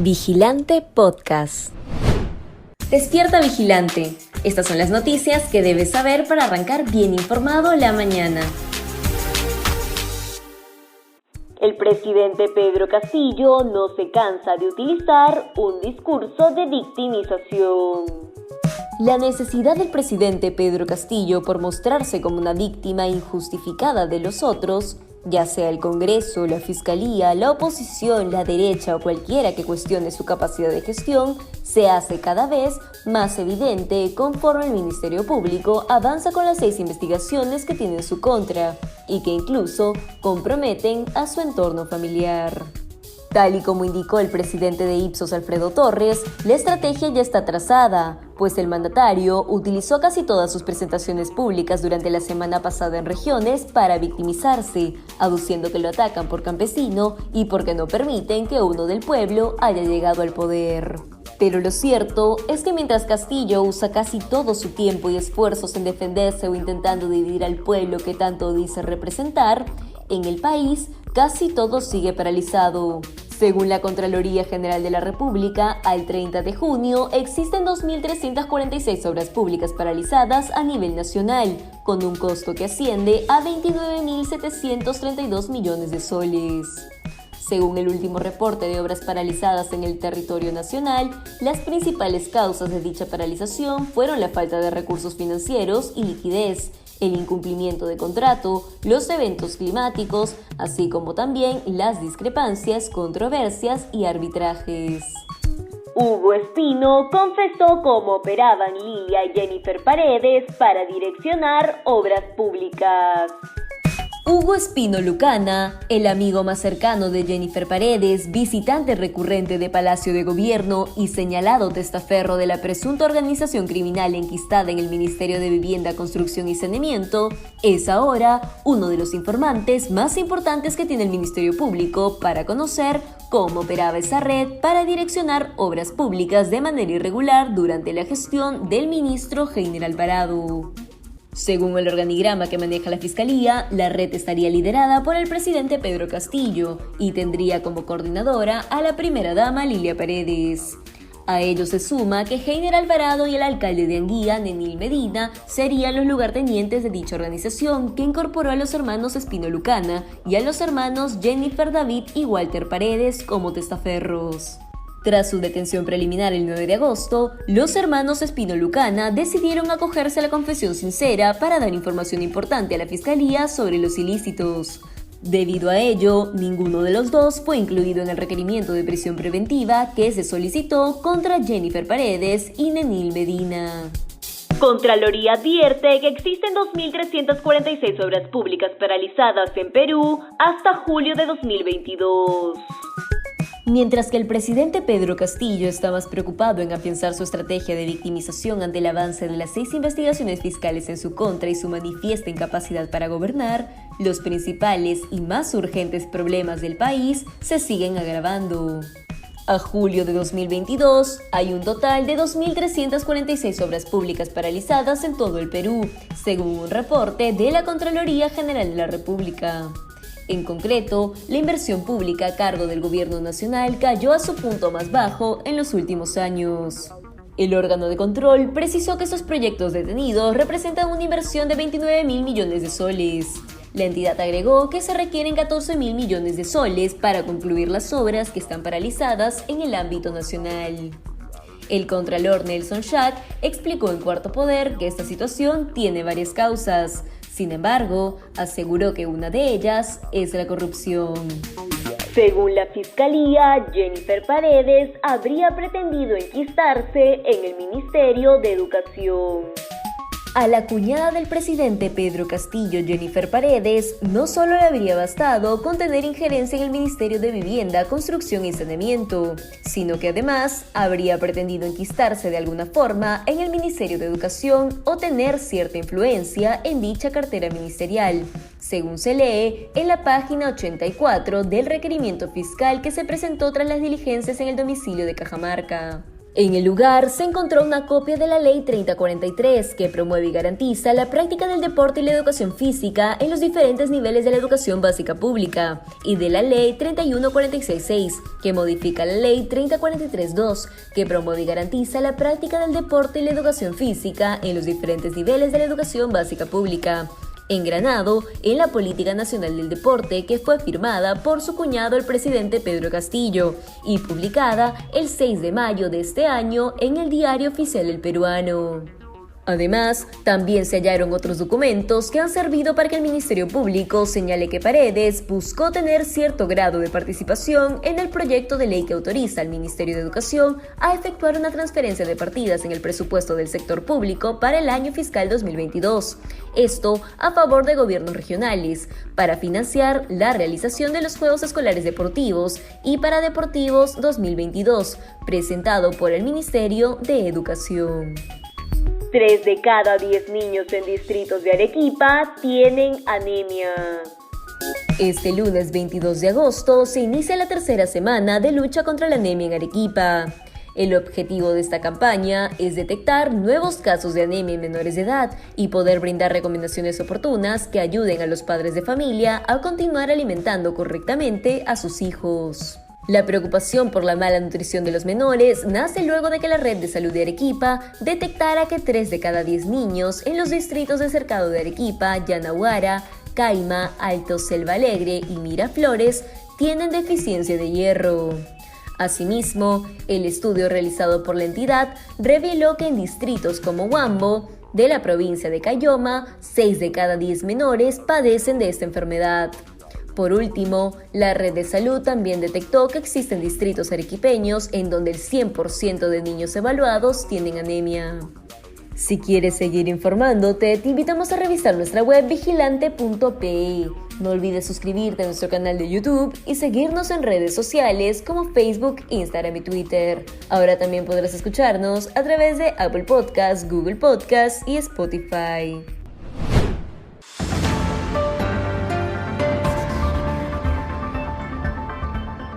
Vigilante Podcast. Despierta Vigilante. Estas son las noticias que debes saber para arrancar bien informado la mañana. El presidente Pedro Castillo no se cansa de utilizar un discurso de victimización. La necesidad del presidente Pedro Castillo por mostrarse como una víctima injustificada de los otros, ya sea el Congreso, la Fiscalía, la oposición, la derecha o cualquiera que cuestione su capacidad de gestión, se hace cada vez más evidente conforme el Ministerio Público avanza con las 6 investigaciones que tiene en su contra y que incluso comprometen a su entorno familiar. Tal y como indicó el presidente de Ipsos, Alfredo Torres, la estrategia ya está trazada, pues el mandatario utilizó casi todas sus presentaciones públicas durante la semana pasada en regiones para victimizarse, aduciendo que lo atacan por campesino y porque no permiten que uno del pueblo haya llegado al poder. Pero lo cierto es que mientras Castillo usa casi todo su tiempo y esfuerzos en defenderse o intentando dividir al pueblo que tanto dice representar, en el país casi todo sigue paralizado. Según la Contraloría General de la República, al 30 de junio existen 2.346 obras públicas paralizadas a nivel nacional, con un costo que asciende a 29.732 millones de soles. Según el último reporte de obras paralizadas en el territorio nacional, las principales causas de dicha paralización fueron la falta de recursos financieros y liquidez, el incumplimiento de contrato, los eventos climáticos, así como también las discrepancias, controversias y arbitrajes. Hugo Espino confesó cómo operaban Lilia y Jennifer Paredes para direccionar obras públicas. Hugo Espino Lucana, el amigo más cercano de Jennifer Paredes, visitante recurrente de Palacio de Gobierno y señalado testaferro de la presunta organización criminal enquistada en el Ministerio de Vivienda, Construcción y Saneamiento, es ahora uno de los informantes más importantes que tiene el Ministerio Público para conocer cómo operaba esa red para direccionar obras públicas de manera irregular durante la gestión del ministro Heiner Alvarado. Según el organigrama que maneja la Fiscalía, la red estaría liderada por el presidente Pedro Castillo y tendría como coordinadora a la primera dama Lilia Paredes. A ello se suma que Heiner Alvarado y el alcalde de Anguía, Nenil Medina, serían los lugartenientes de dicha organización que incorporó a los hermanos Espino Lucana y a los hermanos Jennifer David y Walter Paredes como testaferros. Tras su detención preliminar el 9 de agosto, los hermanos Espino Lucana decidieron acogerse a la confesión sincera para dar información importante a la Fiscalía sobre los ilícitos. Debido a ello, ninguno de los dos fue incluido en el requerimiento de prisión preventiva que se solicitó contra Jennifer Paredes y Nenil Medina. Contraloría advierte que existen 2.346 obras públicas paralizadas en Perú hasta julio de 2022. Mientras que el presidente Pedro Castillo está más preocupado en afianzar su estrategia de victimización ante el avance de las 6 investigaciones fiscales en su contra y su manifiesta incapacidad para gobernar, los principales y más urgentes problemas del país se siguen agravando. A julio de 2022, hay un total de 2.346 obras públicas paralizadas en todo el Perú, según un reporte de la Contraloría General de la República. En concreto, la inversión pública a cargo del gobierno nacional cayó a su punto más bajo en los últimos años. El órgano de control precisó que estos proyectos detenidos representan una inversión de 29.000 millones de soles. La entidad agregó que se requieren 14.000 millones de soles para concluir las obras que están paralizadas en el ámbito nacional. El contralor Nelson Schack explicó en Cuarto Poder que esta situación tiene varias causas. Sin embargo, aseguró que una de ellas es la corrupción. Según la Fiscalía, Jennifer Paredes habría pretendido enquistarse en el Ministerio de Educación. A la cuñada del presidente Pedro Castillo, Jennifer Paredes, no solo le habría bastado con tener injerencia en el Ministerio de Vivienda, Construcción y Saneamiento, sino que además habría pretendido enquistarse de alguna forma en el Ministerio de Educación o tener cierta influencia en dicha cartera ministerial, según se lee en la página 84 del requerimiento fiscal que se presentó tras las diligencias en el domicilio de Cajamarca. En el lugar se encontró una copia de la Ley 3043 que promueve y garantiza la práctica del deporte y la educación física en los diferentes niveles de la educación básica pública y de la Ley 31466 que modifica la Ley 3043-2 que promueve y garantiza la práctica del deporte y la educación física en los diferentes niveles de la educación básica pública, engranado en la Política Nacional del Deporte que fue firmada por su cuñado el presidente Pedro Castillo y publicada el 6 de mayo de este año en el Diario Oficial del Peruano. Además, también se hallaron otros documentos que han servido para que el Ministerio Público señale que Paredes buscó tener cierto grado de participación en el proyecto de ley que autoriza al Ministerio de Educación a efectuar una transferencia de partidas en el presupuesto del sector público para el año fiscal 2022. Esto a favor de gobiernos regionales, para financiar la realización de los Juegos Escolares Deportivos y Paradeportivos 2022, presentado por el Ministerio de Educación. 3 de cada 10 niños en distritos de Arequipa tienen anemia. Este lunes 22 de agosto se inicia la tercera semana de lucha contra la anemia en Arequipa. El objetivo de esta campaña es detectar nuevos casos de anemia en menores de edad y poder brindar recomendaciones oportunas que ayuden a los padres de familia a continuar alimentando correctamente a sus hijos. La preocupación por la mala nutrición de los menores nace luego de que la Red de Salud de Arequipa detectara que 3 de cada 10 niños en los distritos de Cercado de Arequipa, Yanaguara, Caima, Alto Selva Alegre y Miraflores tienen deficiencia de hierro. Asimismo, el estudio realizado por la entidad reveló que en distritos como Huambo, de la provincia de Cayoma, 6 de cada 10 menores padecen de esta enfermedad. Por último, la Red de Salud también detectó que existen distritos arequipeños en donde el 100% de niños evaluados tienen anemia. Si quieres seguir informándote, te invitamos a revisar nuestra web vigilante.pe. No olvides suscribirte a nuestro canal de YouTube y seguirnos en redes sociales como Facebook, Instagram y Twitter. Ahora también podrás escucharnos a través de Apple Podcasts, Google Podcasts y Spotify.